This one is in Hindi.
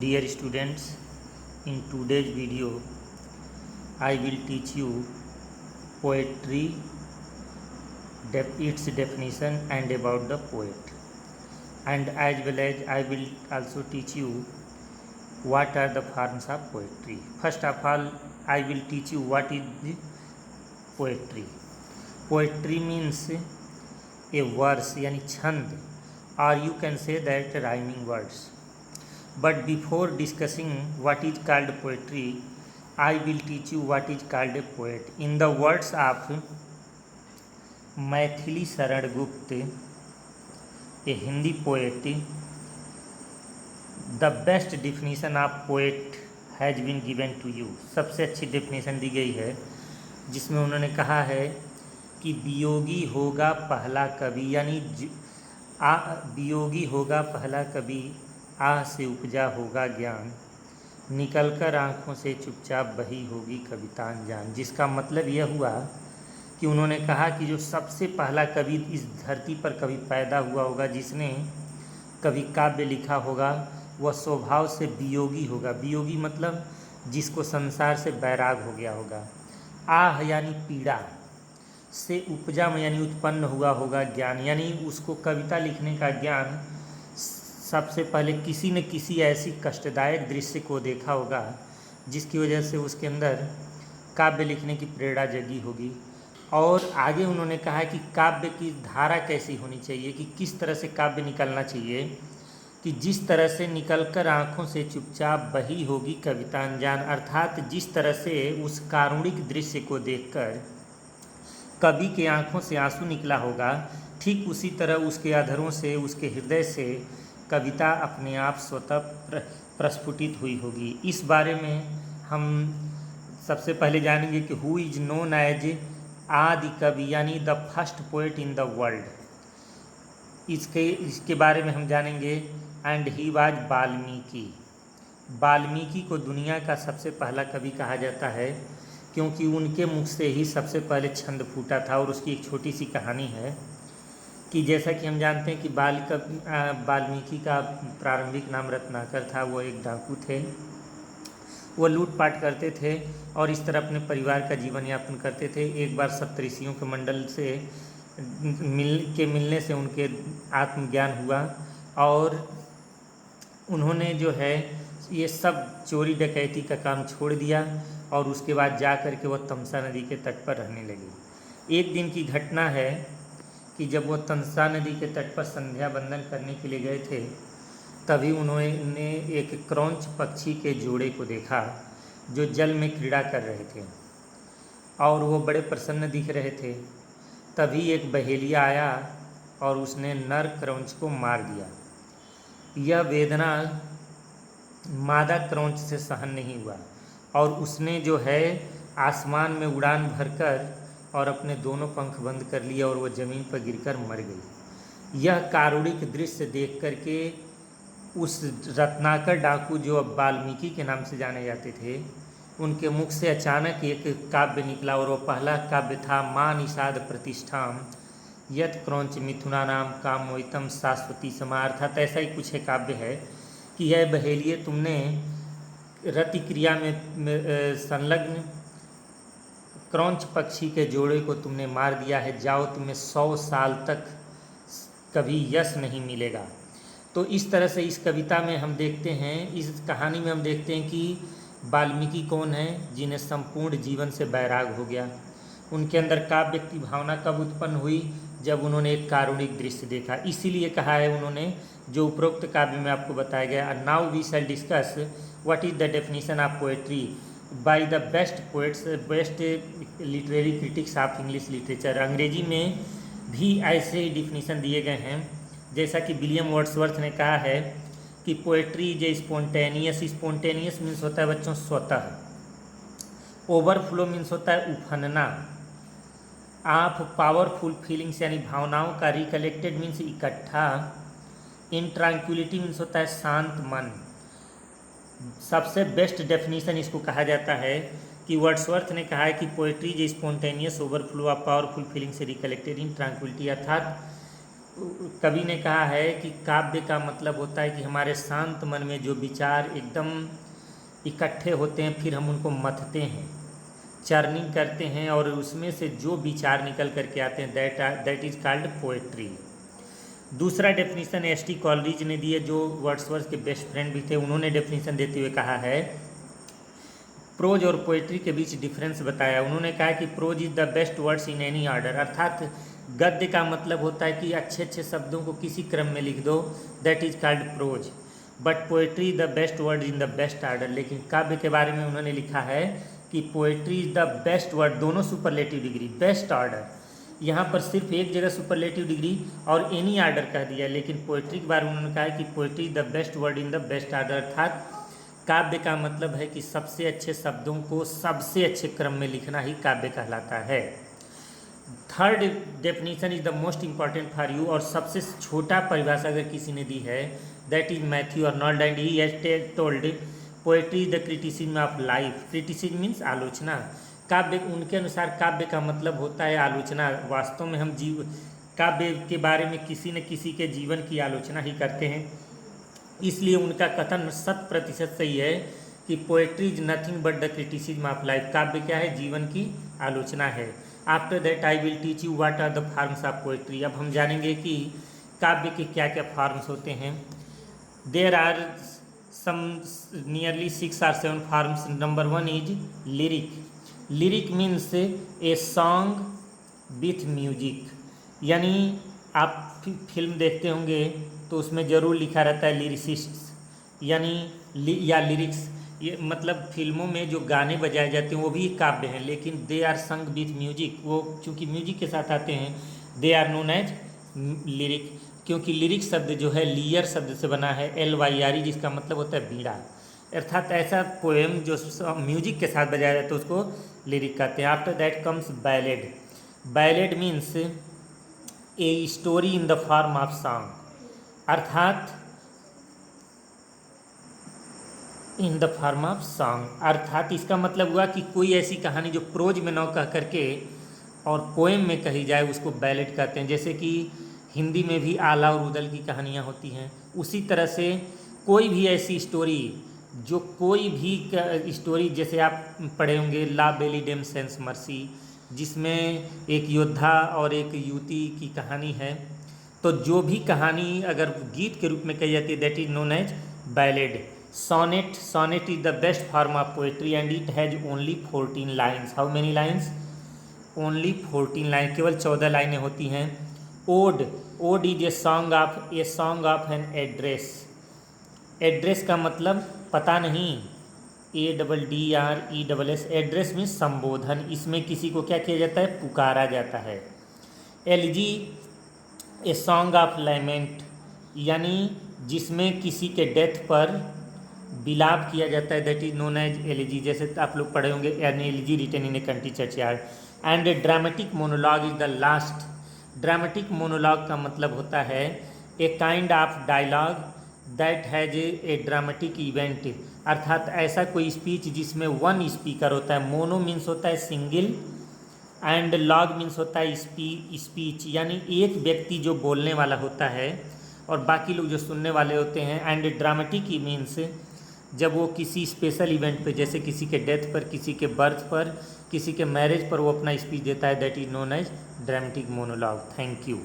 Dear students, in today's video I will teach you poetry, its definition and about the poet, and as well as I will also teach you what are the forms of poetry. First of all, I will teach you what is the poetry. Poetry means a verse यानी छंद, or you can say that rhyming words. But before discussing what is called poetry, I will teach you what is called a poet. In the words of Maithili Sharan Gupt, a Hindi poet, the best definition of poet has been given to you. सबसे अच्छी definition दी गई है जिसमें उन्होंने कहा है कि वियोगी होगा पहला कवि, यानी वियोगी होगा पहला कवि, आह से उपजा होगा ज्ञान, निकलकर आँखों से चुपचाप बही होगी कविता अनजान। जिसका मतलब यह हुआ कि उन्होंने कहा कि जो सबसे पहला कवि इस धरती पर कभी पैदा हुआ होगा, जिसने कवि काव्य लिखा होगा, वह स्वभाव से वियोगी होगा। वियोगी मतलब जिसको संसार से बैराग हो गया होगा। आह यानी पीड़ा से उपजा में यानी उत्पन्न हुआ होगा ज्ञान, यानी उसको कविता लिखने का ज्ञान सबसे पहले किसी न किसी ऐसी कष्टदायक दृश्य को देखा होगा जिसकी वजह से उसके अंदर काव्य लिखने की प्रेरणा जगी होगी। और आगे उन्होंने कहा कि काव्य की धारा कैसी होनी चाहिए, कि किस तरह से काव्य निकलना चाहिए, कि जिस तरह से निकलकर आँखों से चुपचाप बही होगी कविता अनजान, अर्थात जिस तरह से उस कारुणिक दृश्य को देखकर कवि के आँखों से आंसू निकला होगा, ठीक उसी तरह उसके अधरों से, उसके हृदय से कविता अपने आप स्वतः प्रस्फुटित हुई होगी। इस बारे में हम सबसे पहले जानेंगे कि हु इज नोन एज आदि कवि, यानी the first poet in the world. इसके बारे में हम जानेंगे। And he was Valmiki. Valmiki को दुनिया का सबसे पहला कवि कहा जाता है क्योंकि उनके मुख से ही सबसे पहले छंद फूटा था। और उसकी एक छोटी सी कहानी है कि जैसा कि हम जानते हैं कि वाल्मीकि का प्रारंभिक नाम रत्नाकर था। वो एक डाकू थे, वो लूटपाट करते थे और इस तरह अपने परिवार का जीवन यापन करते थे। एक बार सप्तऋषियों के मंडल से मिलने से उनके आत्मज्ञान हुआ और उन्होंने जो है ये सब चोरी डकैती का काम छोड़ दिया और उसके बाद जा कर के वह तमसा नदी के तट पर रहने लगे। एक दिन की घटना है कि जब वो तमसा नदी के तट पर संध्या बंदन करने के लिए गए थे, तभी उन्होंने एक क्रौंच पक्षी के जोड़े को देखा जो जल में क्रीड़ा कर रहे थे और वो बड़े प्रसन्न दिख रहे थे। तभी एक बहेलिया आया और उसने नर क्रौंच को मार दिया। यह वेदना मादा क्रौंच से सहन नहीं हुआ और उसने जो है आसमान में उड़ान भरकर और अपने दोनों पंख बंद कर लिए और वो ज़मीन पर गिरकर मर गई। यह कारुणिक दृश्य देख कर के उस रत्नाकर डाकू, जो अब वाल्मीकि के नाम से जाने जाते थे, उनके मुख से अचानक एक काव्य निकला और वो पहला काव्य था माँ निषाद प्रतिष्ठाम यत क्रौंच मिथुना नाम कामोहितम शाश्वती समा। अर्थात ऐसा ही कुछ है काव्य है कि यह बहेलिए, तुमने रति क्रिया में संलग्न क्रौंच पक्षी के जोड़े को तुमने मार दिया है, जाओ तुम्हें 100 साल तक कभी यश नहीं मिलेगा। तो इस तरह से इस कविता में हम देखते हैं, इस कहानी में हम देखते हैं कि वाल्मीकि कौन है, जिन्हें संपूर्ण जीवन से बैराग हो गया। उनके अंदर काव्य की भावना कब उत्पन्न हुई, जब उन्होंने एक कारुणिक दृश्य देखा। इसीलिए कहा है उन्होंने, जो उपरोक्त काव्य में आपको बताया गया। Now we shall discuss what is the definition of poetry by the best poets, best literary critics of English literature. अंग्रेजी में भी ऐसे ही डिफिनीशन दिए गए हैं, जैसा कि विलियम वर्ड्सवर्थ ने कहा है कि poetry is a spontaneous. Spontaneous means होता है बच्चों स्वतः, ओवरफ्लो मीन्स होता है उफनना, ऑफ पावरफुल फीलिंग्स यानी भावनाओं का, रिकलेक्टेड मीन्स इकट्ठा, इन ट्रांक्विलिटी मीन्स होता है शांत मन। सबसे बेस्ट डेफिनेशन इसको कहा जाता है कि वर्ड्सवर्थ ने कहा है कि poetry is spontaneous overflow of powerful feeling से रिकलेक्टेड इन ट्रांक्विलिटी, अर्थात कवि ने कहा है कि काव्य का मतलब होता है कि हमारे शांत मन में जो विचार एकदम इकट्ठे होते हैं, फिर हम उनको मथते हैं, चर्निंग करते हैं, और उसमें से जो विचार निकल करके आते हैं, दैट इज कॉल्ड पोएट्री। दूसरा डेफिनेशन एस.टी. कॉलरिज ने दिए, जो वर्ड्सवर्थ के बेस्ट फ्रेंड भी थे। उन्होंने डेफिनेशन देते हुए कहा है, प्रोज और पोएट्री के बीच डिफरेंस बताया। उन्होंने कहा कि prose is the best words in any order, अर्थात गद्य का मतलब होता है कि अच्छे अच्छे शब्दों को किसी क्रम में लिख दो, that is called prose. But poetry the best word in the best order. लेकिन काव्य के बारे में उन्होंने लिखा है कि poetry is the best word, दोनों सुपरलेटिव डिग्री, बेस्ट ऑर्डर। यहाँ पर सिर्फ एक जगह सुपरलेटिव डिग्री और एनी ऑर्डर कह दिया, लेकिन पोएट्री के बारे में उन्होंने कहा है कि poetry is the best word in the best order, अर्थात काव्य का मतलब है कि सबसे अच्छे शब्दों को सबसे अच्छे क्रम में लिखना ही काव्य कहलाता है। Third definition is the most important for you, और सबसे छोटा परिभाषा अगर किसी ने दी है, that is Matthew Arnold, and he has told poetry is the criticism of life. Criticism means आलोचना। काव्य, उनके अनुसार काव्य का मतलब होता है आलोचना। वास्तव में हम काव्य के बारे में किसी न किसी के जीवन की आलोचना ही करते हैं, इसलिए उनका कथन 100% सही है कि poetry is nothing but the criticism of life. काव्य क्या है? जीवन की आलोचना है। After that I will teach you what are the forms of poetry. अब हम जानेंगे कि काव्य के क्या क्या फॉर्म्स होते हैं। There are some nearly 6 or 7 forms. Number 1 is lyric. Lyric means a song with music, यानी आप फिल्म देखते होंगे तो उसमें ज़रूर लिखा रहता है लिरिसिस्ट, यानी या लिरिक्स। ये मतलब फिल्मों में जो गाने बजाए जाते हैं वो भी काव्य हैं, लेकिन they are song with music. वो चूँकि म्यूजिक के साथ आते हैं, they are known as lyric. क्योंकि लिरिक शब्द जो है लियर शब्द से बना है, LYRE, जिसका मतलब होता है बीड़ा। अर्थात ऐसा पोएम जो म्यूजिक के साथ बजाया जाता है उसको लिरिक कहते हैं। After that comes ballad. Ballad means a story in the form of song, अर्थात in the form of song, अर्थात इसका मतलब हुआ कि कोई ऐसी कहानी जो प्रोज में न कह करके और पोएम में कही जाए उसको बैलेड कहते हैं। जैसे कि हिंदी में भी आला और उदल की कहानियाँ होती हैं, उसी तरह से कोई भी ऐसी स्टोरी जो कोई भी स्टोरी, जैसे आप पढ़े होंगे ला बेली डेम सेंस मर्सी, जिसमें एक योद्धा और एक युवती की कहानी है। तो जो भी कहानी अगर गीत के रूप में कही जाती है, that is known as ballad. Sonnet. Sonnet is the best form of poetry and it has only 14 lines. How many lines? Only 14 line, केवल 14 लाइनें होती हैं। Ode. Ode is a song of an address. Address का मतलब पता नहीं, ADDRESS। एड्रेस मीन्स संबोधन। इसमें किसी को क्या किया जाता है? पुकारा जाता है। Elegy, A song of lament, यानी जिसमें किसी के डेथ पर विलाप किया जाता है, that is known as elegy. जैसे आप लोग पढ़े होंगे an elegy written in a country churchyard. And a dramatic monologue is the last. Dramatic monologue का मतलब होता है a kind of dialogue that has a dramatic event, अर्थात ऐसा कोई स्पीच जिसमें वन स्पीकर होता है। मोनो मीन्स होता है सिंगल, एंड लॉग मीन्स होता है स्पीच, यानी एक व्यक्ति जो बोलने वाला होता है और बाकी लोग जो सुनने वाले होते हैं। एंड ड्रामेटिक मीन्स जब वो किसी स्पेशल इवेंट पे, जैसे किसी के डेथ पर, किसी के बर्थ पर, किसी के मैरिज पर वो अपना स्पीच देता है, that is known as dramatic monologue. Thank you.